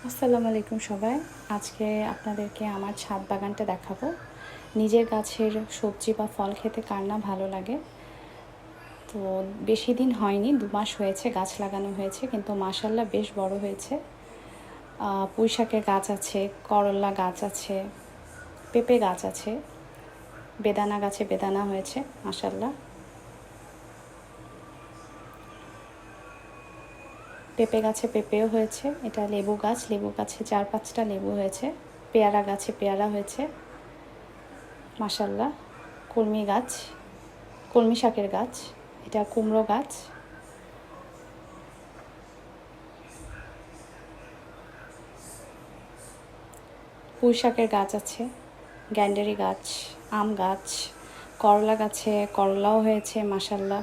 আসসালামু আলাইকুম সবাই। আজকে আপনাদেরকে আমার ছাদ বাগানটা দেখাবো। নিজের গাছের সবজি বা ফল খেতে কার না ভালো লাগে। তো বেশি দিন হয়নি, 2 মাস হয়েছে গাছ লাগানো হয়েছে, কিন্তু মাশাআল্লাহ বেশ বড় হয়েছে। পুঁই শাকের গাছ আছে, করলা গাছ আছে, পেঁপে গাছ আছে, বেদানা গাছে বেদানা হয়েছে মাশাআল্লাহ। পেঁপে গাছে পেঁপেও হয়েছে। এটা লেবু গাছ, লেবু গাছে 4-5টা লেবু হয়েছে। পেয়ারা গাছে পেয়ারা হয়েছে মাশাআল্লাহ। কলমি গাছ, কলমি শাকের গাছ, এটা কুমড়ো গাছ, পুঁই শাকের গাছ আছে, গ্যান্ডারি গাছ, আম গাছ, করলা গাছে করলাও হয়েছে মাশাআল্লাহ।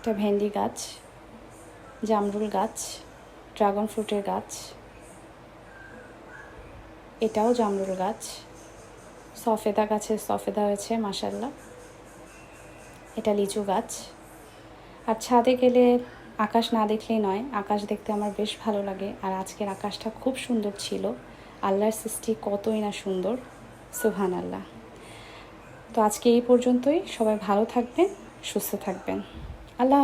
এটা ভেন্ডি গাছ, জামরুল গাছ, ড্রাগন ফ্রুটের গাছ, এটাও জামরুল গাছ, সফেদা গাছে সফেদা হয়েছে মাশাআল্লাহ। এটা লিচু গাছ। আর ছাদে গেলে আকাশ না দেখলেই নয়, আকাশ দেখতে আমার বেশ ভালো লাগে। আর আজকের আকাশটা খুব সুন্দর ছিল। আল্লাহর সৃষ্টি কতই না সুন্দর, সুবহানাল্লাহ। তো আজকে এই পর্যন্তই। সবাই ভালো থাকবেন, সুস্থ থাকবেন। আল্লাহ